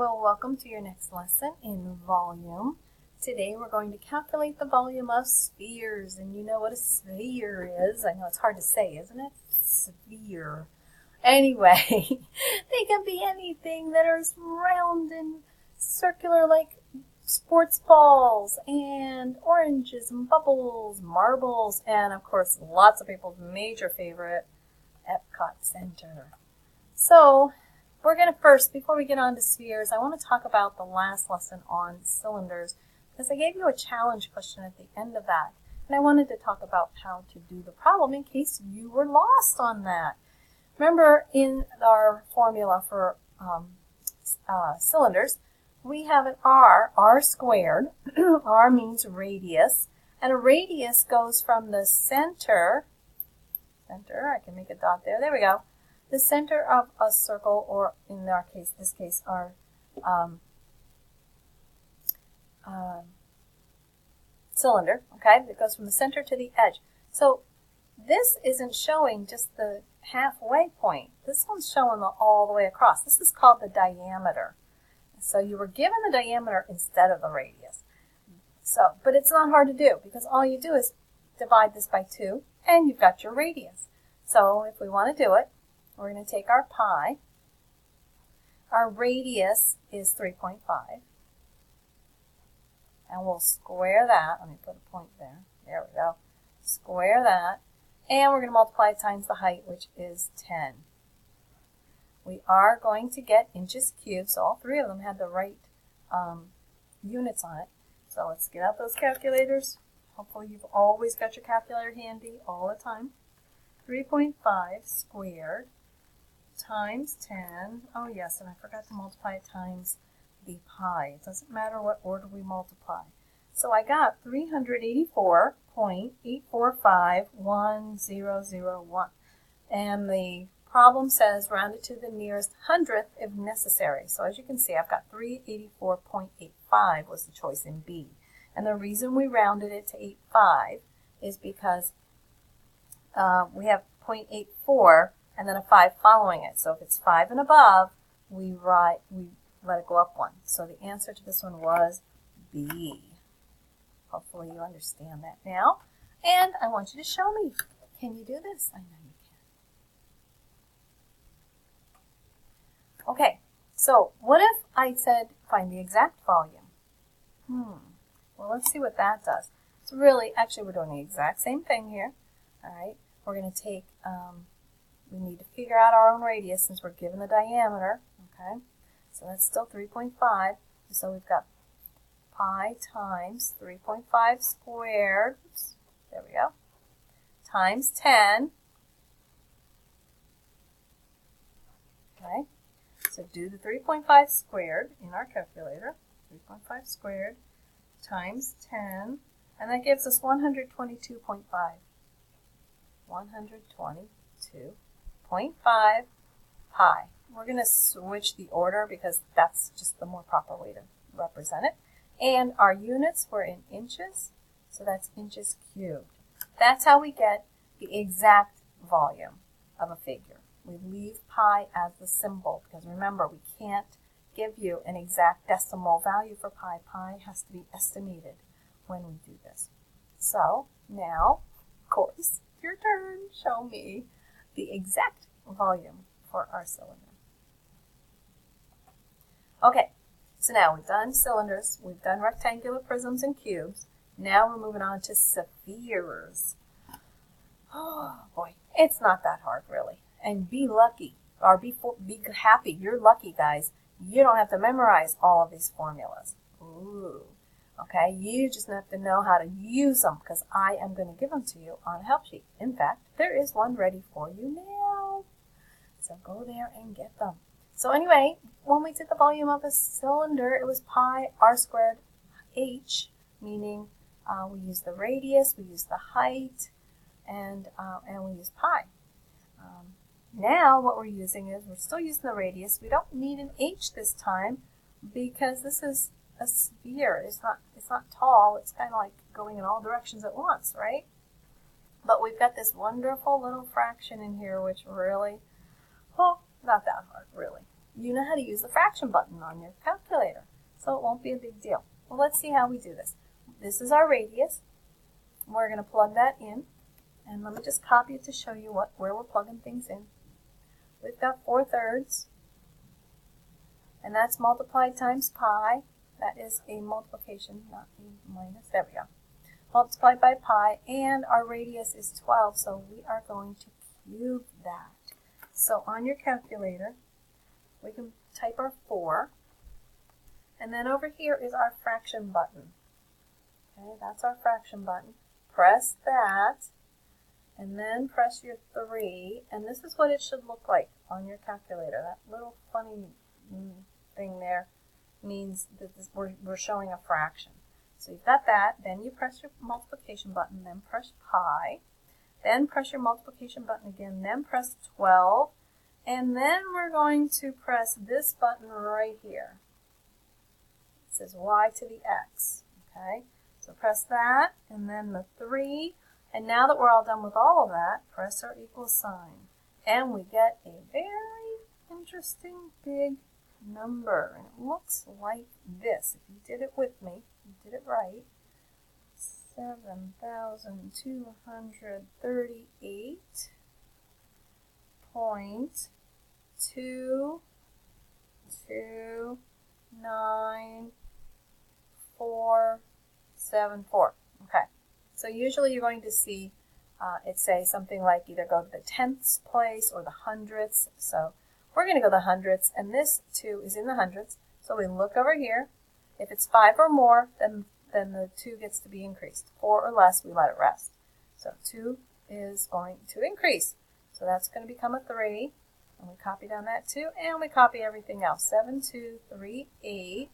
Well, welcome to your next lesson in volume. Today we're going to calculate the volume of spheres, and you know what a sphere is. I know it's hard to say, isn't it? Sphere. Anyway, they can be anything that is round and circular like sports balls and oranges and bubbles, marbles, and of course lots of people's major favorite, Epcot Center. So, we're going to first, before we get on to spheres, I want to talk about the last lesson on cylinders because I gave you a challenge question at the end of that. And I wanted to talk about how to do the problem in case you were lost on that. Remember in our formula for cylinders, we have an r squared. R means radius. And a radius goes from the center, I can make a dot there, there we go. The center of a circle, or in our case, this case, our cylinder, okay? It goes from the center to the edge. So this isn't showing just the halfway point. This one's showing all the way across. This is called the diameter. So you were given the diameter instead of the radius. So, but it's not hard to do because all you do is divide this by 2 and you've got your radius. So if we want to do it, we're going to take our pi. Our radius is 3.5. And we'll square that. Let me put a point there. There we go. Square that. And we're going to multiply it times the height, which is 10. We are going to get inches cubed, so all three of them had the right units on it. So let's get out those calculators. Hopefully you've always got your calculator handy all the time. 3.5 squared times 10. Oh yes, and I forgot to multiply it times the pi. It doesn't matter what order we multiply. So I got 384.8451001. And the problem says round it to the nearest hundredth if necessary. So as you can see, I've got 384.85 was the choice in B. And the reason we rounded it to 85 is because we have 0.84 and then a 5 following it. So if it's 5 and above, we let it go up 1. So the answer to this one was B. Hopefully you understand that now. And I want you to show me. Can you do this? I know you can. Okay, so what if I said find the exact volume? Well, let's see what that does. So really, actually, we're doing the exact same thing here. All right, we're going to take, we need to figure out our own radius since we're given the diameter. Okay, so that's still 3.5. So we've got pi times 3.5 squared. Oops, there we go. Times 10. Okay, so do the 3.5 squared in our calculator. 3.5 squared times 10, and that gives us 122.5. 122.5 pi. We're going to switch the order because that's just the more proper way to represent it. And our units were in inches, so that's inches cubed. That's how we get the exact volume of a figure. We leave pi as the symbol because remember, we can't give you an exact decimal value for pi. Pi has to be estimated when we do this. So now, of course, your turn. Show me the exact volume for our cylinder. Okay, so now we've done cylinders, we've done rectangular prisms and cubes. Now we're moving on to spheres. Oh boy, it's not that hard really. And be lucky, or be happy. You're lucky, guys. You don't have to memorize all of these formulas. Ooh. Okay, you just have to know how to use them because I am going to give them to you on a help sheet. In fact, there is one ready for you now. So go there and get them. So anyway, when we did the volume of a cylinder, it was pi r squared h, meaning we use the radius, we use the height, and we use pi. Now what we're using is we're still using the radius. We don't need an h this time because this is a sphere. It's not tall. It's kind of like going in all directions at once, right? But we've got this wonderful little fraction in here which really, not that hard, really. you know how to use the fraction button on your calculator, so it won't be a big deal. Well, let's see how we do this. This is our radius. We're going to plug that in, and let me just copy it to show you where we're plugging things in. We've got 4/3, and that's multiplied times pi. That is a multiplication, not a minus. There we go. Multiplied by pi, and our radius is 12, so we are going to cube that. So on your calculator, we can type our 4, and then over here is our fraction button. Okay, that's our fraction button. Press that, and then press your 3, and this is what it should look like on your calculator. That little funny thing there means that we're showing a fraction. So you've got that, then you press your multiplication button, then press pi, then press your multiplication button again, then press 12, and then we're going to press this button right here. It says y to the x, okay? So press that, and then the 3, and now that we're all done with all of that, press our equal sign, and we get a very interesting big number, and it looks like this. If you did it with me, you did it right. 7,238.229,474. Okay, so usually you're going to see it say something like either go to the tenths place or the hundredths. So we're going to go the hundredths, and this 2 is in the hundredths. So we look over here. If it's 5 or more, then the 2 gets to be increased. 4 or less, we let it rest. So 2 is going to increase. So that's going to become a 3. And we copy down that 2, and we copy everything else. 7,238.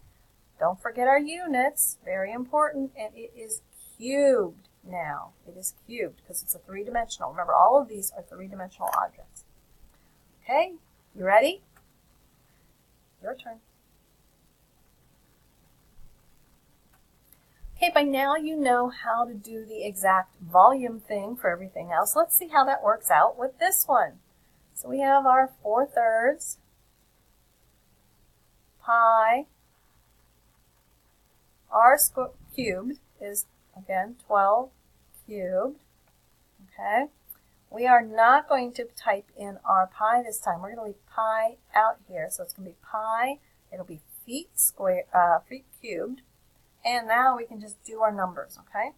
Don't forget our units. Very important. And it is cubed now. It is cubed because it's a 3-dimensional. Remember, all of these are 3-dimensional objects. Okay, you ready? Your turn. Okay, by now you know how to do the exact volume thing for everything else. Let's see how that works out with this one. So we have our 4/3 pi. R cubed is, again, 12 cubed. Okay. We are not going to type in our pi this time. We're going to leave pi out here. So it's going to be pi. It'll be feet cubed. And now we can just do our numbers, okay?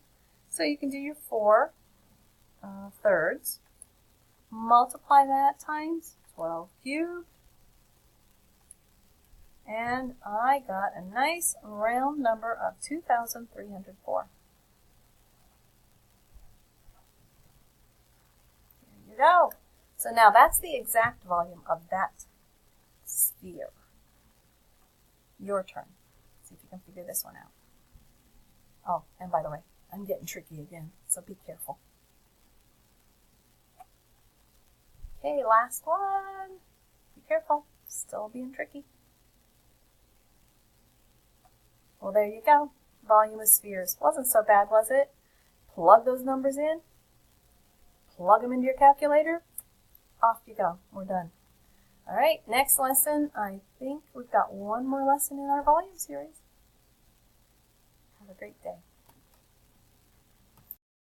So you can do your 4/3. Multiply that times 12 cubed. And I got a nice round number of 2,304. There you go. So now that's the exact volume of that sphere. Your turn. See if you can figure this one out. Oh, and by the way, I'm getting tricky again, so be careful. Okay, last one. Be careful. Still being tricky. Well, there you go. Volume of spheres. Wasn't so bad, was it? Plug those numbers in. Plug them into your calculator. Off you go. We're done. All right, next lesson. I think we've got one more lesson in our volume series. Have a great day.